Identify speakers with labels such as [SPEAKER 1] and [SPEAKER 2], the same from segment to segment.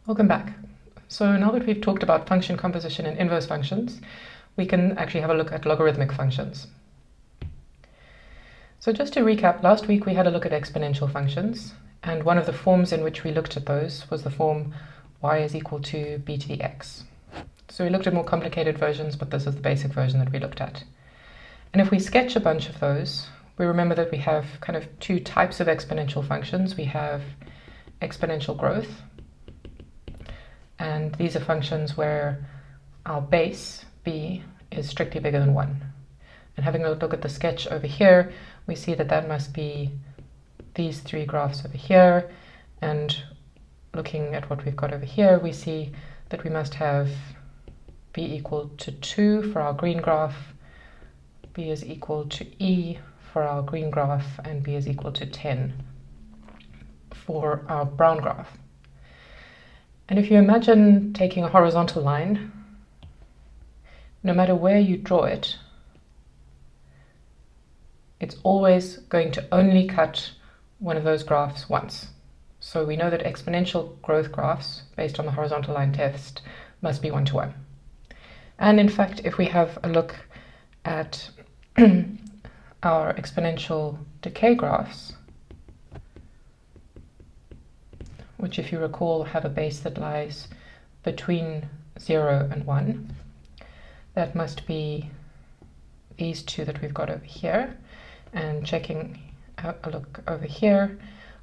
[SPEAKER 1] Welcome back. So now that we've talked about function composition and inverse functions, we can actually have a look at logarithmic functions. So just to recap, last week we had a look at exponential functions, and one of the forms in which we looked at those was the form y is equal to b to the x. So we looked at more complicated versions, but this is the basic version that we looked at. And if we sketch a bunch of those, we remember that we have kind of two types of exponential functions. We have exponential growth, and these are functions where our base, b, is strictly bigger than 1. And having a look at the sketch over here, we see that that must be these three graphs over here. And looking at what we've got over here, we see that we must have b equal to 2 for our green graph, b is equal to e for our green graph, and b is equal to 10 for our brown graph. And if you imagine taking a horizontal line, no matter where you draw it, it's always going to only cut one of those graphs once. So we know that exponential growth graphs, based on the horizontal line test, must be 1-to-1. And in fact, if we have a look at our exponential decay graphs, which, if you recall, have a base that lies between 0 and 1. That must be these two that we've got over here. And checking a look over here,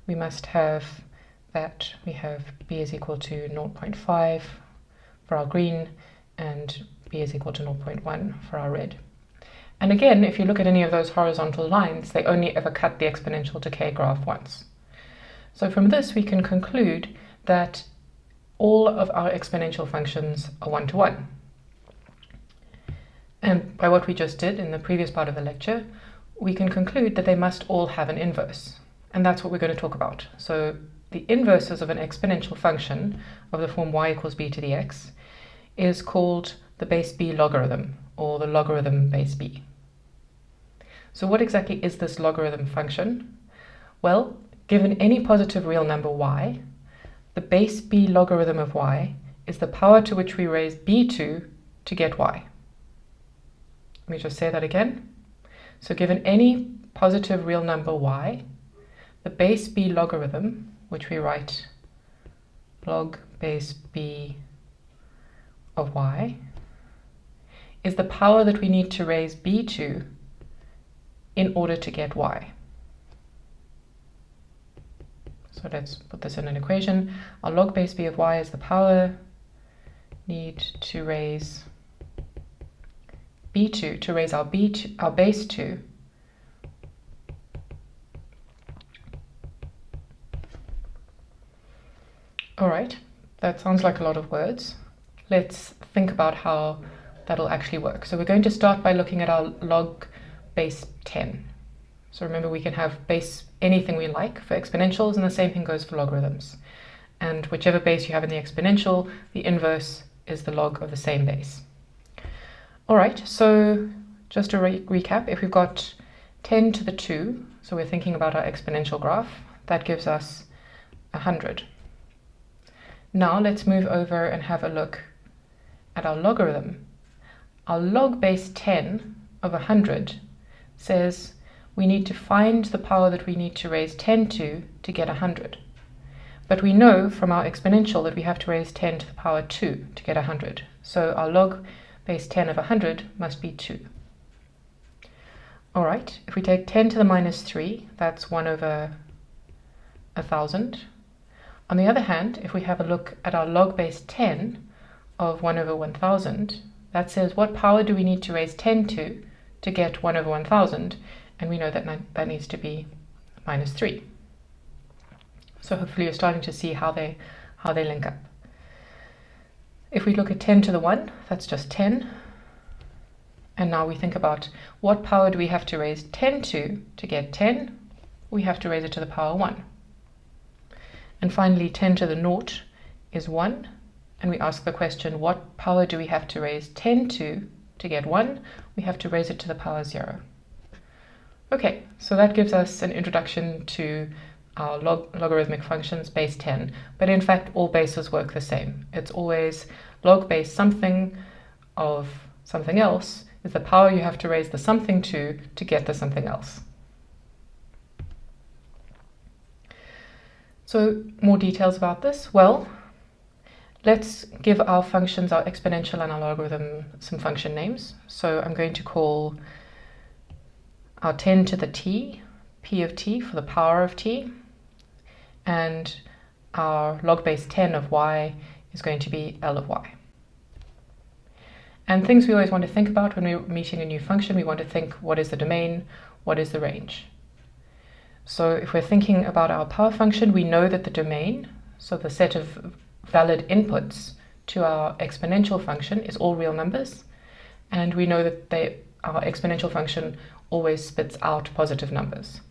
[SPEAKER 1] we must have that we have b is equal to 0.5 for our green, and b is equal to 0.1 for our red. And again, if you look at any of those horizontal lines, they only ever cut the exponential decay graph once. So from this, we can conclude that all of our exponential functions are 1-to-1. And by what we just did in the previous part of the lecture, we can conclude that they must all have an inverse. And that's what we're going to talk about. So the inverses of an exponential function of the form y equals b to the x is called the base b logarithm, or the logarithm base b. So what exactly is this logarithm function? Well, given any positive real number y, the base b logarithm of y is the power to which we raise b to get y. Let me just say that again. So given any positive real number y, the base b logarithm, which we write log base b of y, is the power that we need to raise b to in order to get y. So let's put this in an equation. Our log base b of y is the power need to raise b to raise our base to all right, that sounds like a lot of words. Let's think about how that'll actually work. So we're going to start by looking at our log base 10. So remember, we can have base anything we like for exponentials, and the same thing goes for logarithms. And whichever base you have in the exponential, the inverse is the log of the same base. All right, so just to recap, if we've got 10 to the 2, so we're thinking about our exponential graph, that gives us 100. Now let's move over and have a look at our logarithm. Our log base 10 of 100 says we need to find the power that we need to raise 10 to get 100. But we know from our exponential that we have to raise 10 to the power 2 to get 100. So our log base 10 of 100 must be 2. All right, if we take 10 to the minus 3, that's 1 over 1,000. On the other hand, if we have a look at our log base 10 of 1 over 1,000, that says what power do we need to raise 10 to get 1 over 1,000? And we know that that needs to be minus 3. So hopefully you're starting to see how they link up. If we look at 10 to the 1, that's just 10. And now we think about what power do we have to raise 10 to get 10? We have to raise it to the power 1. And finally, 10 to the 0 is 1. And we ask the question, what power do we have to raise 10 to get 1? We have to raise it to the power 0. Okay, so that gives us an introduction to our logarithmic functions base 10, but in fact all bases work the same. It's always log base something of something else is the power you have to raise the something to get the something else. So more details about this. Well, let's give our functions, our exponential and our logarithm, some function names. So I'm going to call our 10 to the t, p of t for the power of t, and our log base 10 of y is going to be L of y. And things we always want to think about when we're meeting a new function, we want to think, what is the domain, what is the range? So if we're thinking about our power function, we know that the domain, so the set of valid inputs to our exponential function, is all real numbers, and we know that our exponential function always spits out positive numbers.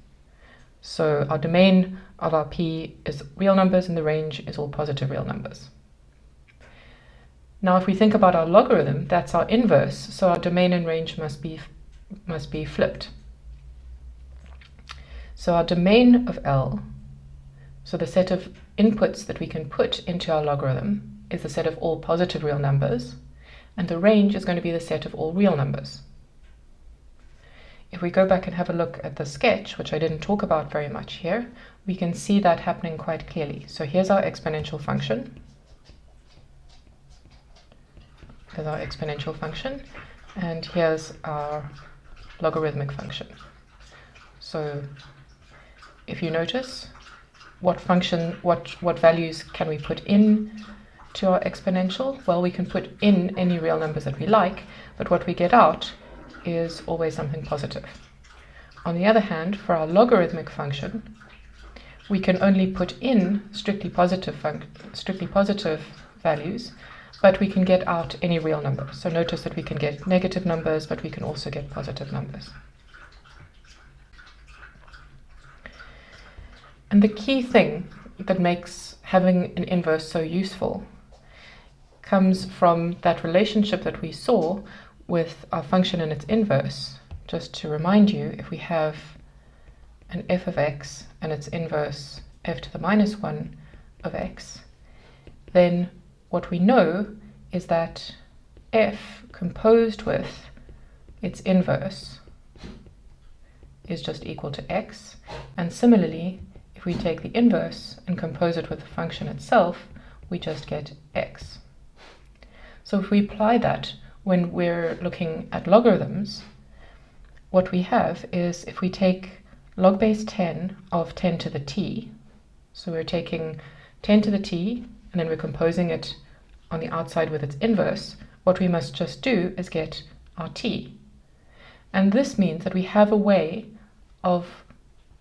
[SPEAKER 1] So our domain of our p is real numbers and the range is all positive real numbers. Now if we think about our logarithm, that's our inverse, so our domain and range must be flipped. So our domain of L, so the set of inputs that we can put into our logarithm, is the set of all positive real numbers, and the range is going to be the set of all real numbers. If we go back and have a look at the sketch, which I didn't talk about very much here, we can see that happening quite clearly. So here's our exponential function. Here's our exponential function, and here's our logarithmic function. So if you notice, what values can we put in to our exponential? Well, we can put in any real numbers that we like, but what we get out is always something positive. On the other hand, for our logarithmic function, we can only put in strictly positive values, but we can get out any real number. So notice that we can get negative numbers, but we can also get positive numbers. And the key thing that makes having an inverse so useful comes from that relationship that we saw with our function and its inverse. Just to remind you, if we have an f of x and its inverse f to the minus 1 of x, then what we know is that f composed with its inverse is just equal to x, and similarly, if we take the inverse and compose it with the function itself, we just get x. So if we apply that when we're looking at logarithms, what we have is, if we take log base 10 of 10 to the t, so we're taking 10 to the t and then we're composing it on the outside with its inverse, what we must just do is get our t. And this means that we have a way of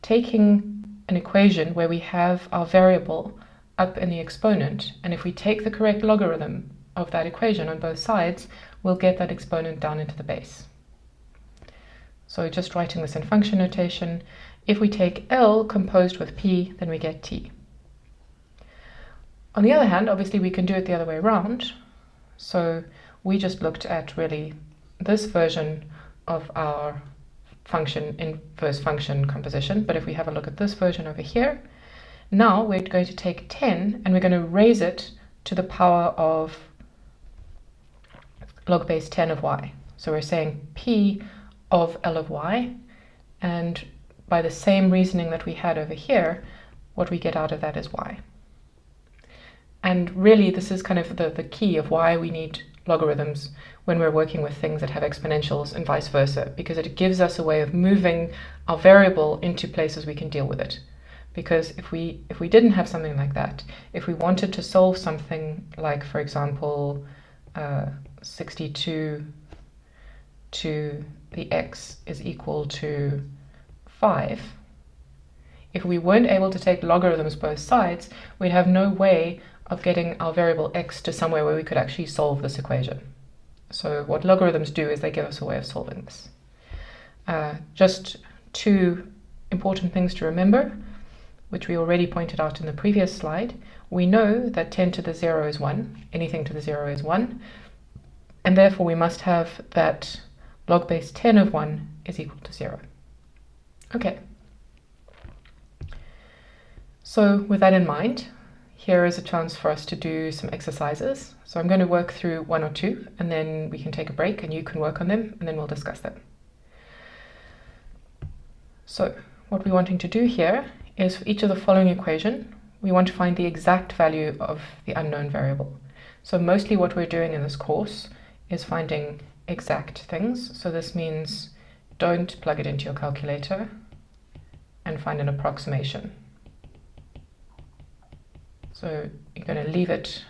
[SPEAKER 1] taking an equation where we have our variable up in the exponent, and if we take the correct logarithm of that equation on both sides, we'll get that exponent down into the base. So just writing this in function notation, if we take L composed with P, then we get T. On the other hand, obviously we can do it the other way around. So we just looked at really this version of our function, inverse function composition, but if we have a look at this version over here, now we're going to take 10 and we're going to raise it to the power of log base 10 of y. So we're saying p of L of y, and by the same reasoning that we had over here, what we get out of that is y. And really this is kind of the key of why we need logarithms when we're working with things that have exponentials and vice versa, because it gives us a way of moving our variable into places we can deal with it. Because if we didn't have something like that, if we wanted to solve something like, for example, 62 to the x is equal to 5, if we weren't able to take logarithms both sides, we'd have no way of getting our variable x to somewhere where we could actually solve this equation. So what logarithms do is they give us a way of solving this. Just two important things to remember, which we already pointed out in the previous slide. We know that 10 to the 0 is 1, anything to the 0 is 1, and therefore we must have that log base 10 of 1 is equal to 0. Okay. So with that in mind, here is a chance for us to do some exercises. So I'm going to work through one or two, and then we can take a break and you can work on them, and then we'll discuss them. So what we're wanting to do here is for each of the following equation, we want to find the exact value of the unknown variable. So mostly what we're doing in this course is finding exact things. So this means don't plug it into your calculator and find an approximation. So you're going to leave it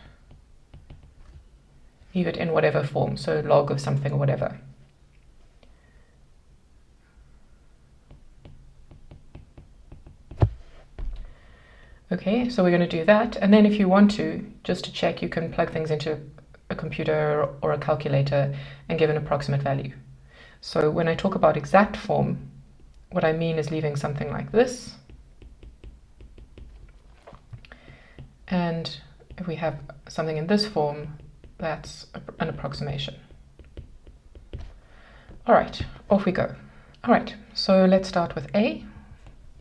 [SPEAKER 1] in whatever form, so log of something or whatever. Okay, so we're going to do that, and then if you want to, just to check, you can plug things into a computer or a calculator and give an approximate value. So when I talk about exact form, what I mean is leaving something like this. And if we have something in this form, that's an approximation. All right, off we go. All right, so let's start with A,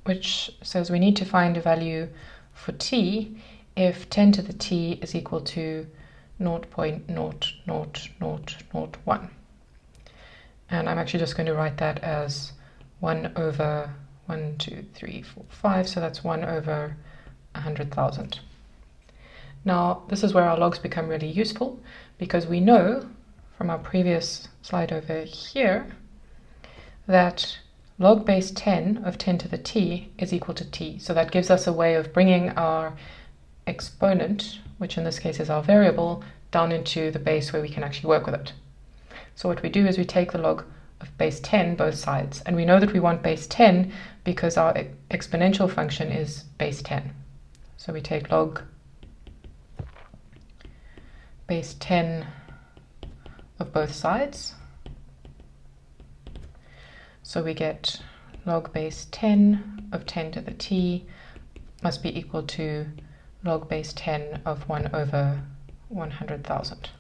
[SPEAKER 1] which says we need to find a value for t if 10 to the t is equal to 0.00001. And I'm actually just going to write that as 1 over 1, 2, 3, 4, 5, so that's 1 over 100,000. Now, this is where our logs become really useful, because we know from our previous slide over here that log base 10 of 10 to the t is equal to t. So that gives us a way of bringing our exponent, which in this case is our variable, down into the base where we can actually work with it. So what we do is we take the log of base 10 both sides, and we know that we want base 10 because our exponential function is base 10. So we take log base 10 of both sides. So we get log base 10 of 10 to the t must be equal to log base 10 of 1 over 100,000.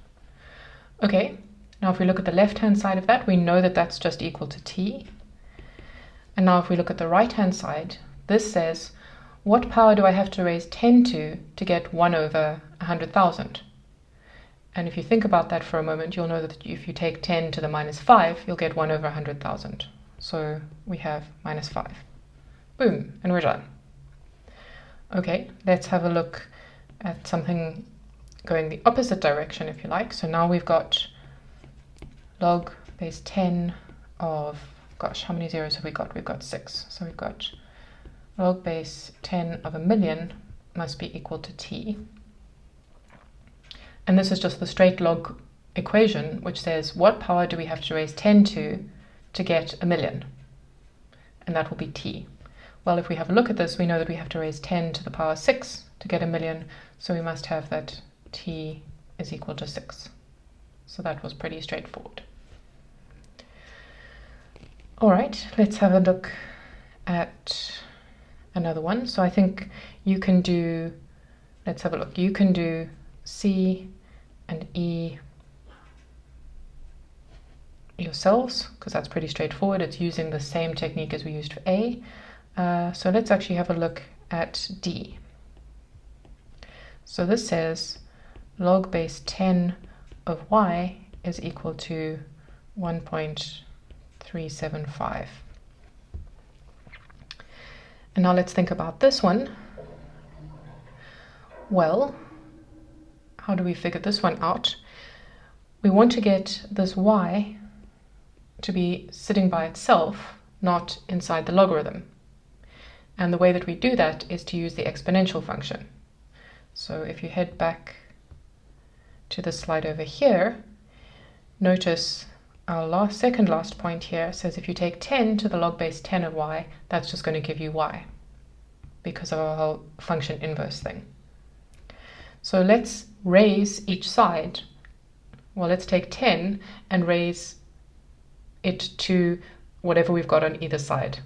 [SPEAKER 1] Okay, now if we look at the left-hand side of that, we know that that's just equal to t. And now if we look at the right-hand side, this says, what power do I have to raise 10 to get 1 over 100,000? And if you think about that for a moment, you'll know that if you take 10 to the minus 5, you'll get 1 over 100,000. So we have minus 5. Boom, and we're done. Okay, let's have a look at something going the opposite direction, if you like. So now we've got log base 10 of, gosh, how many zeros have we got? We've got 6. So we've got log base 10 of 1,000,000 must be equal to t. And this is just the straight log equation, which says what power do we have to raise 10 to get 1,000,000? And that will be t. Well, if we have a look at this, we know that we have to raise 10 to the power 6 to get 1,000,000, so we must have that t is equal to 6. So that was pretty straightforward. All right, let's have a look at another one. So I think you can do, let's have a look, you can do C and E yourselves, because that's pretty straightforward. It's using the same technique as we used for A. So let's actually have a look at D. So this says log base 10 of y is equal to 1.375. And now let's think about this one. Well, how do we figure this one out? We want to get this y to be sitting by itself, not inside the logarithm. And the way that we do that is to use the exponential function. So if you head back to the slide over here, notice our second last point here says if you take 10 to the log base 10 of y, that's just going to give you y, because of our whole function inverse thing. So let's raise each side. Well, let's take 10 and raise it to whatever we've got on either side.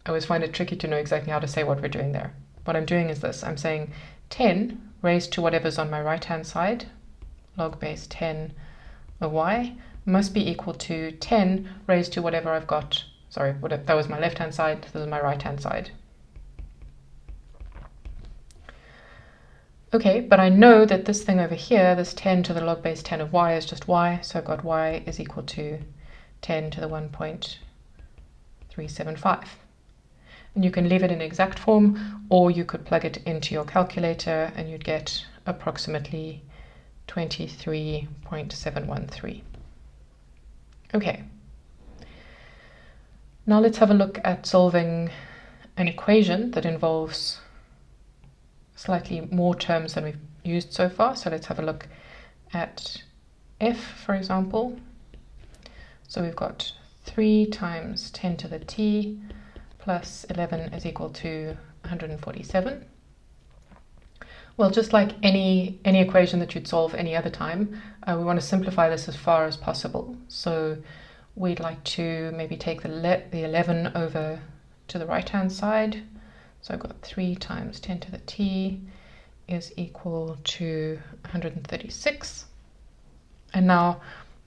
[SPEAKER 1] I always find it tricky to know exactly how to say what we're doing there. What I'm doing is this. I'm saying 10 raised to whatever's on my right-hand side, log base 10 of y, must be equal to 10 raised to whatever I've got. Sorry, that was my left-hand side, this is my right-hand side. Okay, but I know that this thing over here, this 10 to the log base 10 of y is just y, so I've got y is equal to 10 to the 1.375. And you can leave it in exact form, or you could plug it into your calculator and you'd get approximately 23.713. Okay. Now let's have a look at solving an equation that involves slightly more terms than we've used so far. So let's have a look at f, for example. So we've got 3 times 10 to the t plus 11 is equal to 147. Well, just like any equation that you'd solve any other time, we want to simplify this as far as possible. So we'd like to maybe take the 11 over to the right-hand side. So I've got 3 times 10 to the t is equal to 136. And now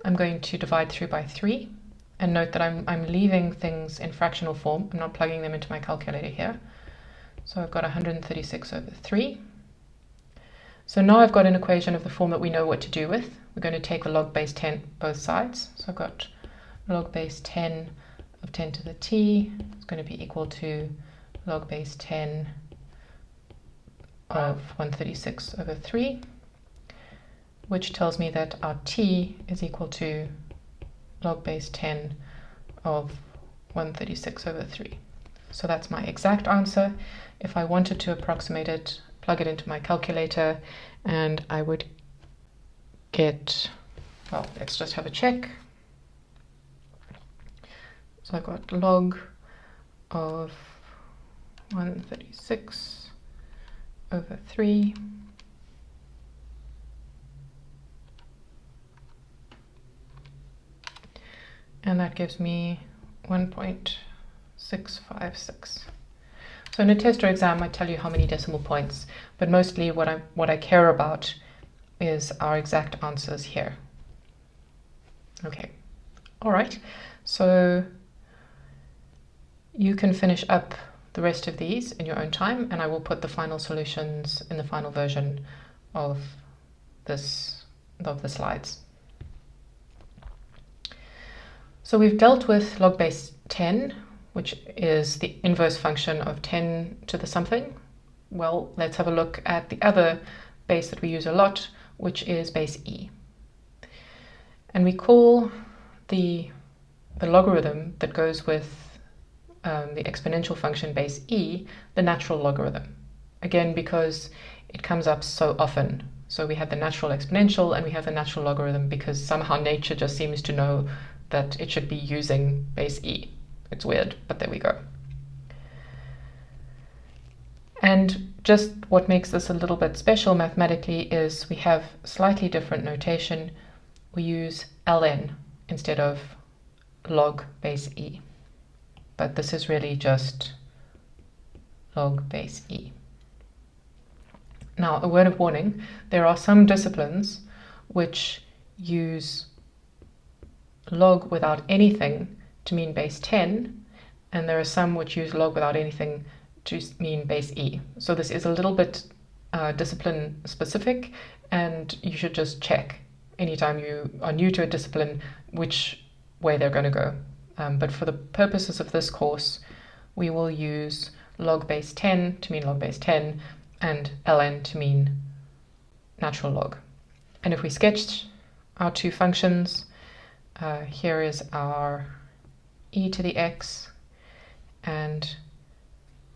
[SPEAKER 1] I'm going to divide through by 3. And note that I'm leaving things in fractional form. I'm not plugging them into my calculator here. So I've got 136 over 3. So now I've got an equation of the form that we know what to do with. We're going to take the log base 10 both sides. So I've got log base 10 of 10 to the t is going to be equal to log base 10 of 136 over 3, which tells me that our t is equal to log base 10 of 136 over 3. So that's my exact answer. If I wanted to approximate it, plug it into my calculator, and I would get, well, let's just have a check. So I've got log of 136 over 3 and that gives me 1.656. So in a test or exam, I tell you how many decimal points, but mostly what I care about is our exact answers here. Okay, all right. So you can finish up the rest of these in your own time, and I will put the final solutions in the final version of the slides. So we've dealt with log base 10, which is the inverse function of 10 to the something. Well, let's have a look at the other base that we use a lot, which is base e. And we call the logarithm that goes with the exponential function base e the natural logarithm. Again, because it comes up so often. So we have the natural exponential and we have the natural logarithm because somehow nature just seems to know that it should be using base e. It's weird, but there we go. And just what makes this a little bit special mathematically is we have slightly different notation. We use ln instead of log base e. But this is really just log base e. Now, a word of warning, there are some disciplines which use log without anything to mean base 10, and there are some which use log without anything to mean base e. So this is a little bit discipline specific, and you should just check anytime you are new to a discipline which way they're going to go. But for the purposes of this course, we will use log base 10 to mean log base 10 and ln to mean natural log. And if we sketch our two functions, here is our e to the x, and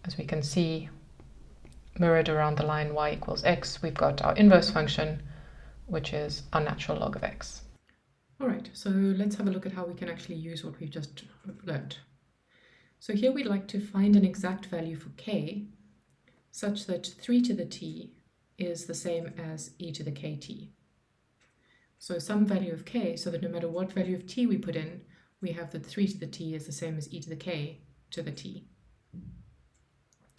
[SPEAKER 1] as we can see, mirrored around the line y equals x, we've got our inverse function, which is our natural log of x. All right, so let's have a look at how we can actually use what we've just learned. So here we'd like to find an exact value for k such that 3 to the t is the same as e to the kt. So some value of k, so that no matter what value of t we put in, we have that 3 to the t is the same as e to the k to the t.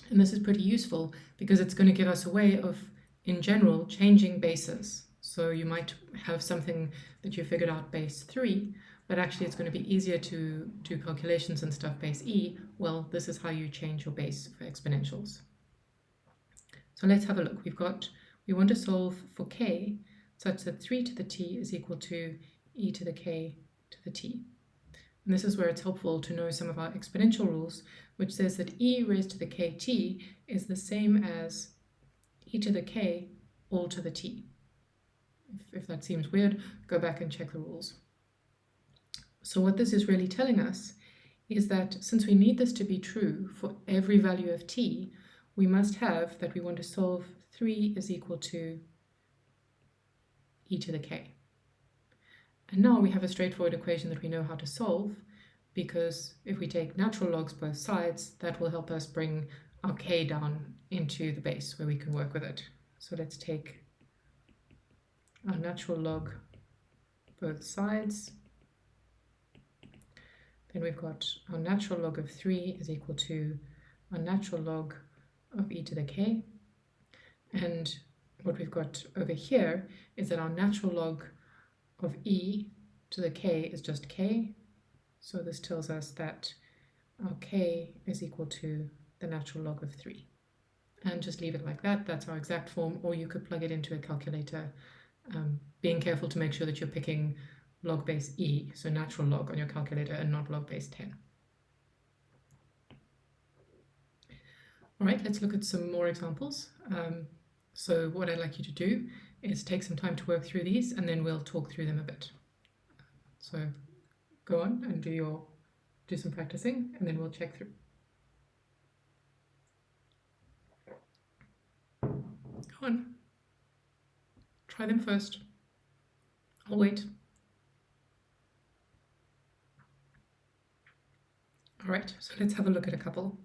[SPEAKER 1] And this is pretty useful because it's going to give us a way of, in general, changing bases. So you might have something that you figured out base 3, but actually it's going to be easier to do calculations and stuff base e. Well, this is how you change your base for exponentials. So let's have a look. We've got we want to solve for k such that 3 to the t is equal to e to the k to the t. And this is where it's helpful to know some of our exponential rules, which says that e raised to the kt is the same as e to the k all to the t. If that seems weird, go back and check the rules. So what this is really telling us is that since we need this to be true for every value of t, we must have that we want to solve 3 is equal to e to the k. And now we have a straightforward equation that we know how to solve, because if we take natural logs both sides, that will help us bring our k down into the base where we can work with it. So let's take our natural log both sides. Then we've got our natural log of 3 is equal to our natural log of e to the k. And what we've got over here is that our natural log of e to the k is just k. So this tells us that our k is equal to the natural log of 3. And just leave it like that. That's our exact form, or you could plug it into a calculator, being careful to make sure that you're picking log base e, so natural log on your calculator, and not log base 10. All right, let's look at some more examples. So what I'd like you to do is take some time to work through these, and then we'll talk through them a bit. So go on and do some practicing, and then we'll check through. Go on. Try them first. I'll wait. All right, so let's have a look at a couple.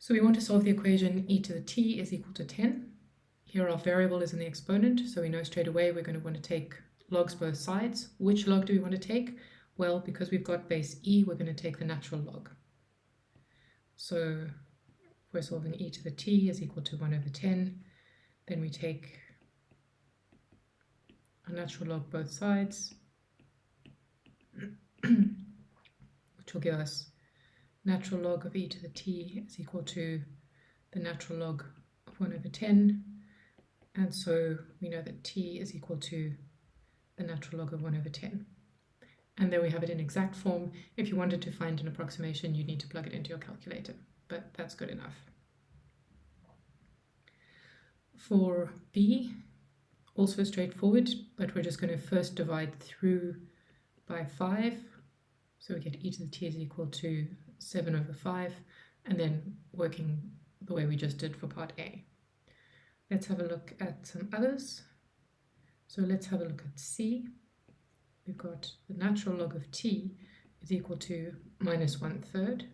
[SPEAKER 1] So we want to solve the equation e to the t is equal to 10. Here our variable is in the exponent, so we know straight away we're going to want to take logs both sides. Which log do we want to take? Well, because we've got base e, we're going to take the natural log. So if we're solving e to the t is equal to 1 over 10, then we take a natural log both sides, which will give us natural log of e to the t is equal to the natural log of 1 over 10. And so we know that t is equal to the natural log of 1 over 10. And there we have it in exact form. If you wanted to find an approximation, you need to plug it into your calculator, but that's good enough. For b, also straightforward, but we're just going to first divide through by 5. So we get e to the t is equal to 7 over 5, and then working the way we just did for part A. Let's have a look at some others. So let's have a look at c. We've got the natural log of t is equal to minus 1/3.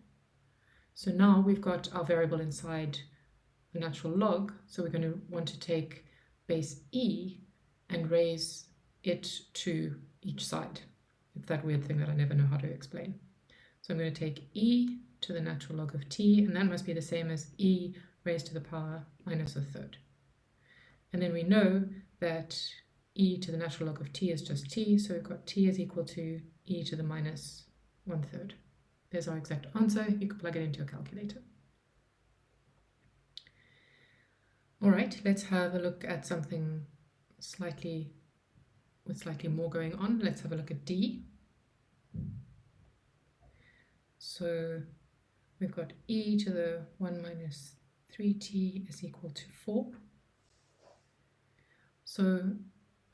[SPEAKER 1] So now we've got our variable inside the natural log, so we're going to want to take base e and raise it to each side. It's that weird thing that I never know how to explain. So I'm going to take e to the natural log of t, and that must be the same as e raised to the power minus 1/3. And then we know that e to the natural log of t is just t, so we've got t is equal to e to the minus 1/3. There's our exact answer. You can plug it into your calculator. All right, let's have a look at something with slightly more going on. Let's have a look at d. So we've got e to the 1 minus 3t is equal to 4. So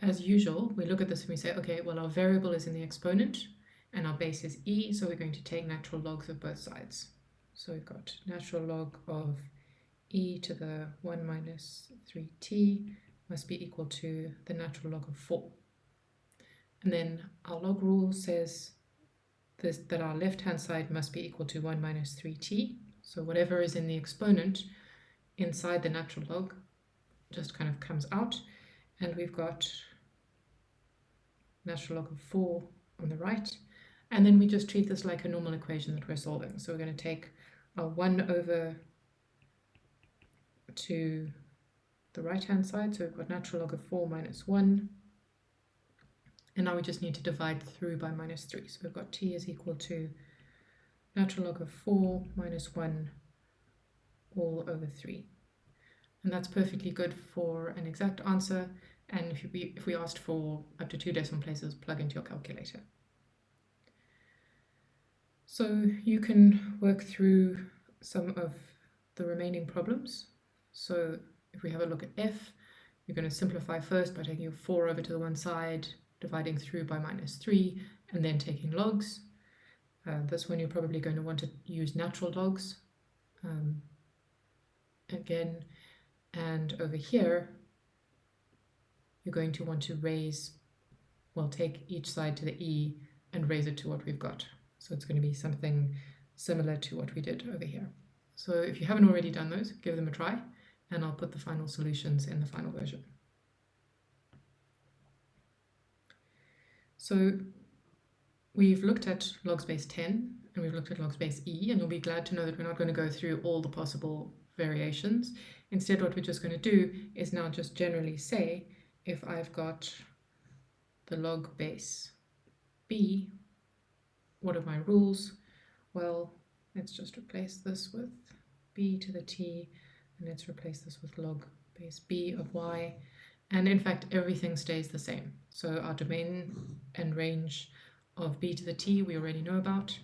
[SPEAKER 1] as usual, we look at this and we say, okay, well, our variable is in the exponent and our base is e, so we're going to take natural logs of both sides. So we've got natural log of e to the 1 minus 3t must be equal to the natural log of 4. And then our log rule says that our left-hand side must be equal to 1 minus 3t. So whatever is in the exponent inside the natural log just kind of comes out. And we've got natural log of 4 on the right. And then we just treat this like a normal equation that we're solving. So we're going to take our 1 over to the right-hand side. So we've got natural log of 4 minus 1. And now we just need to divide through by minus 3. So we've got t is equal to natural log of 4 minus 1 all over 3. and that's perfectly good for an exact answer. And if we asked for up to 2 decimal places, plug into your calculator. So you can work through some of the remaining problems. So if we have a look at f, you're going to simplify first by taking your 4 over to the one side, dividing through by -3, and then taking logs. This one you're probably going to want to use natural logs again. And over here, you're going to want to take each side to the e and raise it to what we've got. So it's going to be something similar to what we did over here. So if you haven't already done those, give them a try, and I'll put the final solutions in the final version. So we've looked at logs base 10, and we've looked at logs base e, and you'll be glad to know that we're not going to go through all the possible variations. Instead, what we're just going to do is now just generally say, if I've got the log base b, what are my rules? Well, let's just replace this with b to the t, and let's replace this with log base b of y. And in fact, everything stays the same. So our domain and range of b to the t we already know about.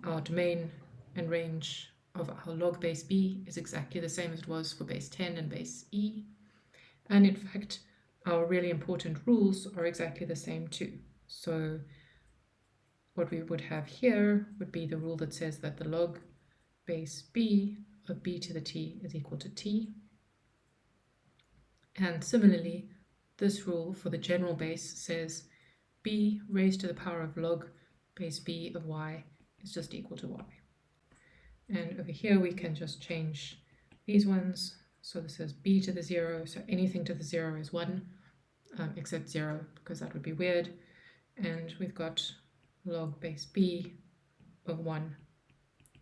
[SPEAKER 1] Our domain and range of our log base b is exactly the same as it was for base 10 and base e. And in fact, our really important rules are exactly the same too. So what we would have here would be the rule that says that the log base b of b to the t is equal to t. And similarly, this rule for the general base says b raised to the power of log base b of y is just equal to y. And over here we can just change these ones. So this is b to the 0, so anything to the 0 is 1, except 0, because that would be weird. And we've got log base b of 1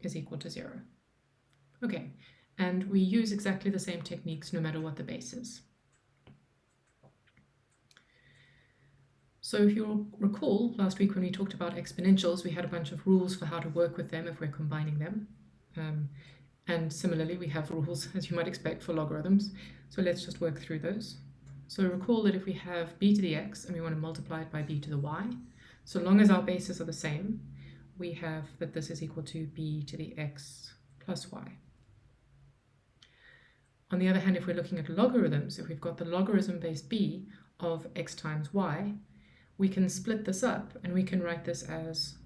[SPEAKER 1] is equal to 0. Okay, and we use exactly the same techniques no matter what the base is. So if you'll recall, last week when we talked about exponentials, we had a bunch of rules for how to work with them if we're combining them. And similarly, we have rules, as you might expect, for logarithms. So let's just work through those. So recall that if we have b to the x and we want to multiply it by b to the y, so long as our bases are the same, we have that this is equal to b to the x plus y. On the other hand, if we're looking at logarithms, if we've got the logarithm base b of x times y, we can split this up and we can write this as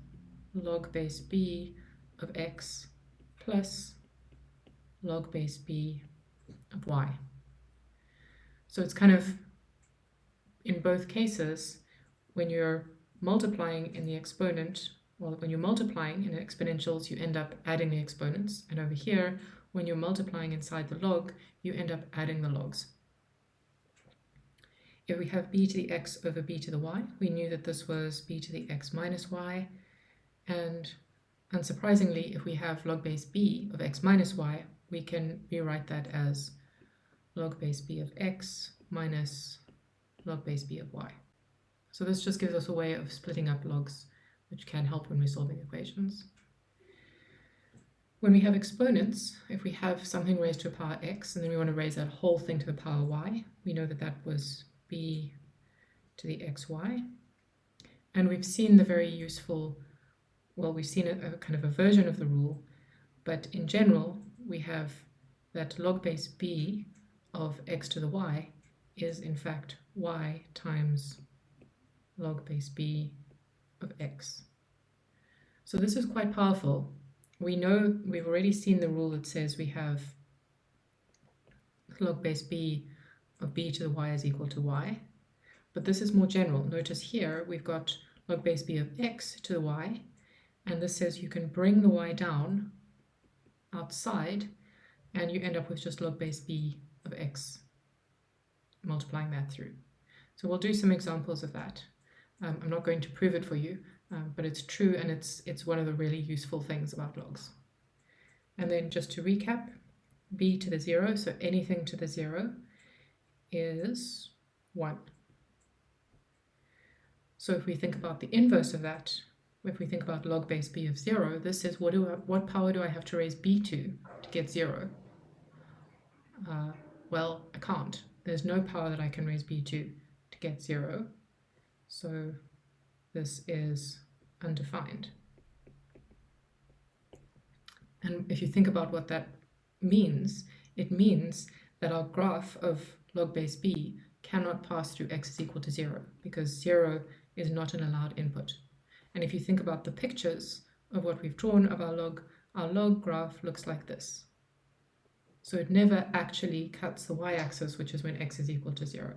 [SPEAKER 1] log base b of x plus log base b of y. So it's kind of, in both cases, when you're multiplying in the exponent, well, when you're multiplying in exponentials, you end up adding the exponents. And over here, when you're multiplying inside the log, you end up adding the logs. If we have b to the x over b to the y, we knew that this was b to the x minus y. And unsurprisingly, if we have log base b of x minus y, we can rewrite that as log base b of x minus log base b of y. So this just gives us a way of splitting up logs, which can help when we're solving equations. When we have exponents, if we have something raised to a power x and then we want to raise that whole thing to the power y, we know that that was b to the xy. And we've seen the very useful, well, we've seen a kind of a version of the rule, but in general, we have that log base b of x to the y is in fact y times log base b of x. So this is quite powerful. We know, we've already seen the rule that says we have log base b of b to the y is equal to y, but this is more general. Notice here we've got log base b of x to the y, and this says you can bring the y down outside and you end up with just log base b of x, multiplying that through. So we'll do some examples of that. I'm not going to prove it for you, but it's true, and it's one of the really useful things about logs. And then just to recap, b to the 0, so anything to the 0 is 1. So if we think about the inverse of that, if we think about log base b of 0, this says what power do I have to raise b to get 0? Well, I can't. There's no power that I can raise b to get 0. So this is undefined. And if you think about what that means, it means that our graph of log base b cannot pass through x is equal to 0, because 0 is not an allowed input. And if you think about the pictures of what we've drawn of our log graph looks like this. So it never actually cuts the y-axis, which is when x is equal to 0.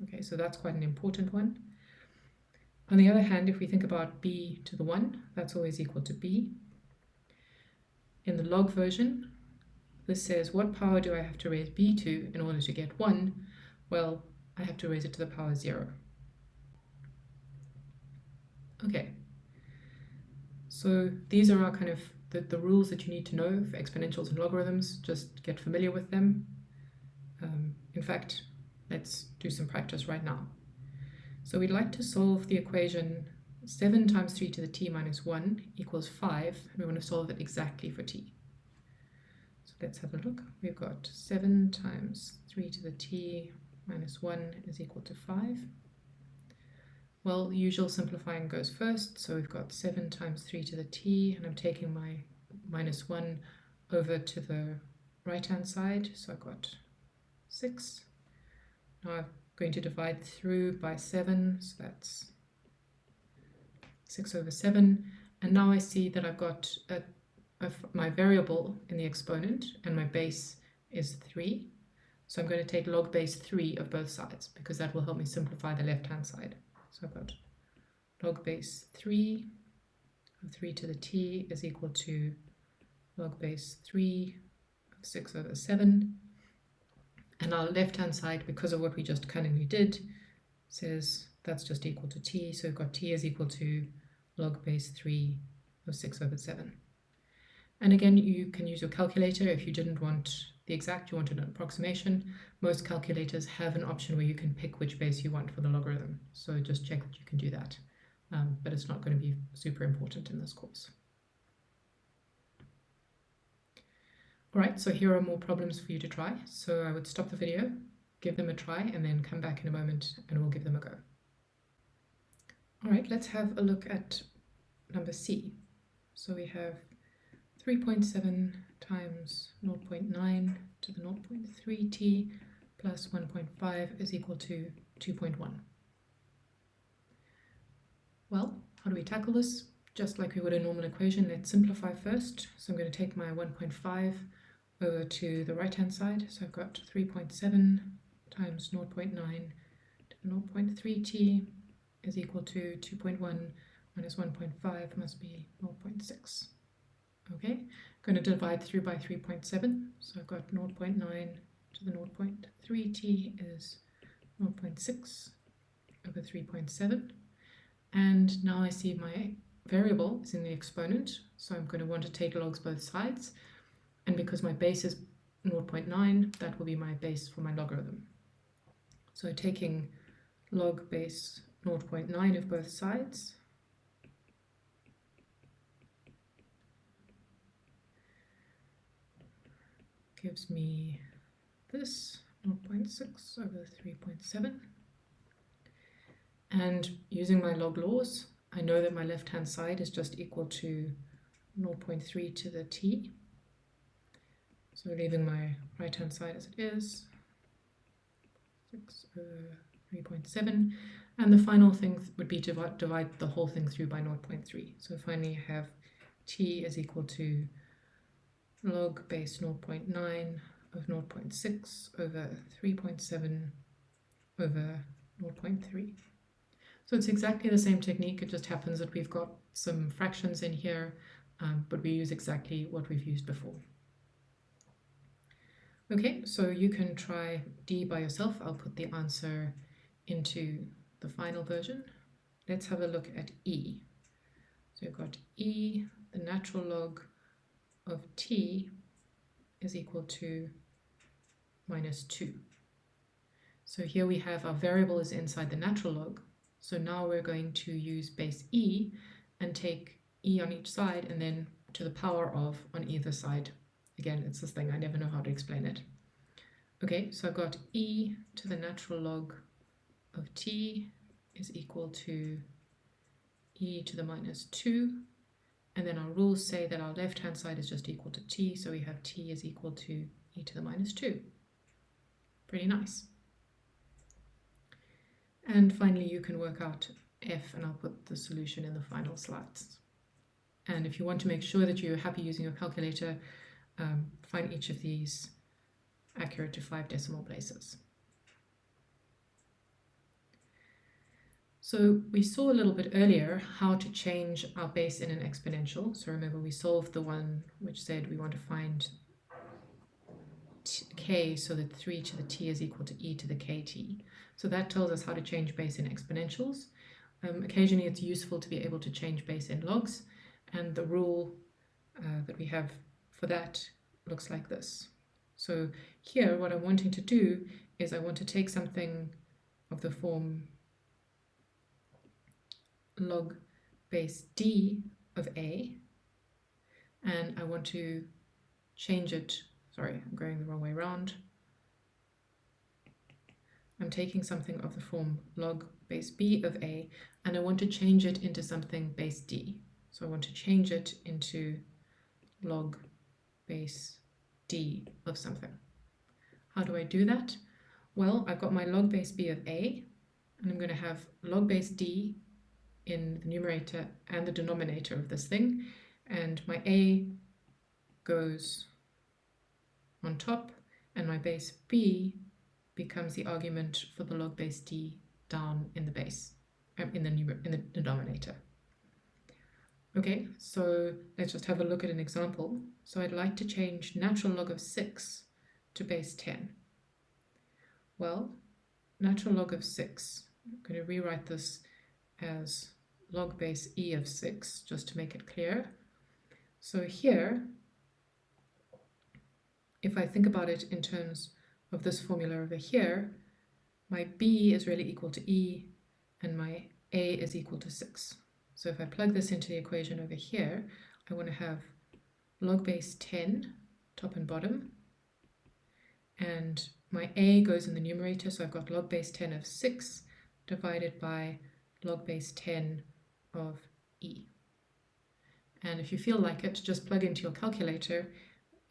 [SPEAKER 1] Okay, so that's quite an important one. On the other hand, if we think about b to the 1, that's always equal to b. In the log version, this says, what power do I have to raise b to in order to get 1? Well, I have to raise it to the power 0. Okay, so these are our kind of the rules that you need to know for exponentials and logarithms. Just get familiar with them. In fact, let's do some practice right now. So we'd like to solve the equation 7 times 3 to the t minus 1 equals 5, and we want to solve it exactly for t. So let's have a look. We've got 7 times 3 to the t minus 1 is equal to 5. Well, usual simplifying goes first, so we've got 7 times 3 to the t, and I'm taking my minus 1 over to the right-hand side, so I've got 6. Now I'm going to divide through by 7, so that's 6 over 7, and now I see that I've got my variable in the exponent, and my base is 3. So I'm going to take log base 3 of both sides, because that will help me simplify the left-hand side. So I've got log base 3 of 3 to the t is equal to log base 3 of 6 over 7. And our left-hand side, because of what we just cunningly did, says that's just equal to t. So we've got t is equal to log base 3 of 6 over 7. And again, you can use your calculator if you didn't want the exact, you wanted an approximation. Most calculators have an option where you can pick which base you want for the logarithm. So just check that you can do that. But it's not going to be super important in this course. All right, so here are more problems for you to try. So I would stop the video, give them a try, and then come back in a moment and we'll give them a go. All right, let's have a look at number C. So we have 3.7 times 0.9 to the 0.3t plus 1.5 is equal to 2.1. Well, how do we tackle this? Just like we would a normal equation, let's simplify first. So I'm going to take my 1.5 over to the right-hand side. So I've got 3.7 times 0.9 to the 0.3t is equal to 2.1 minus 1.5 must be 0.6. Okay, I'm going to divide through by 3.7. So I've got 0.9 to the 0.3t is 0.6 over 3.7. And now I see my variable is in the exponent, so I'm going to want to take logs both sides. And because my base is 0.9, that will be my base for my logarithm. So taking log base 0.9 of both sides, gives me this 0.6 over 3.7. And using my log laws, I know that my left-hand side is just equal to 0.3 to the t. So leaving my right-hand side as it is, 6 over 3.7. And the final thing would be to divide the whole thing through by 0.3. So finally I have t is equal to log base 0.9 of 0.6 over 3.7 over 0.3. So it's exactly the same technique, it just happens that we've got some fractions in here, but we use exactly what we've used before. Okay, so you can try D by yourself. I'll put the answer into the final version. Let's have a look at E. So you've got E, the natural log of t is equal to minus 2. So here we have our variable is inside the natural log. So now we're going to use base e and take e on each side and then to the power of on either side. Again, it's this thing, I never know how to explain it. Okay, so I've got e to the natural log of t is equal to e to the minus 2. And then our rules say that our left-hand side is just equal to t, so we have t is equal to e to the minus 2. Pretty nice. And finally, you can work out f, and I'll put the solution in the final slides. And if you want to make sure that you're happy using your calculator, find each of these accurate to 5 decimal places. So we saw a little bit earlier how to change our base in an exponential. So remember, we solved the one which said we want to find k so that 3 to the t is equal to e to the kt. So that tells us how to change base in exponentials. Occasionally it's useful to be able to change base in logs, and the rule that we have for that looks like this. So here what I'm wanting to do is I want to take something of the form log base d of a, and I want to change it, sorry, I'm going the wrong way around. I'm taking something of the form log base b of a, and I want to change it into something base d. So I want to change it into log base d of something. How do I do that? Well, I've got my log base b of a, and I'm going to have log base d in the numerator and the denominator of this thing, and my a goes on top, and my base b becomes the argument for the log base d down in the base, in the denominator. Okay, so let's just have a look at an example. So I'd like to change natural log of 6 to base 10. Well, natural log of 6, I'm going to rewrite this as log base e of 6, just to make it clear. So here, if I think about it in terms of this formula over here, my b is really equal to e, and my a is equal to 6. So if I plug this into the equation over here, I want to have log base 10, top and bottom, and my a goes in the numerator, so I've got log base 10 of 6 divided by log base 10 of e. And if you feel like it, just plug into your calculator,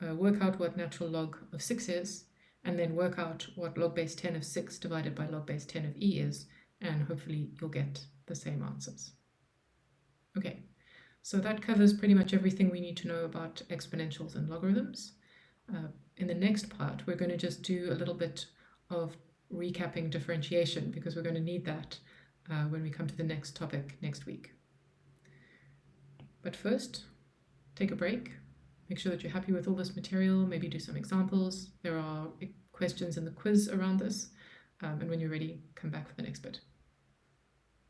[SPEAKER 1] work out what natural log of 6 is, and then work out what log base 10 of 6 divided by log base 10 of e is, and hopefully you'll get the same answers. Okay, so that covers pretty much everything we need to know about exponentials and logarithms. In the next part, we're going to just do a little bit of recapping differentiation, because we're going to need that when we come to the next topic next week. But first, take a break. Make sure that you're happy with all this material, maybe do some examples. There are questions in the quiz around this, and when you're ready, come back for the next bit.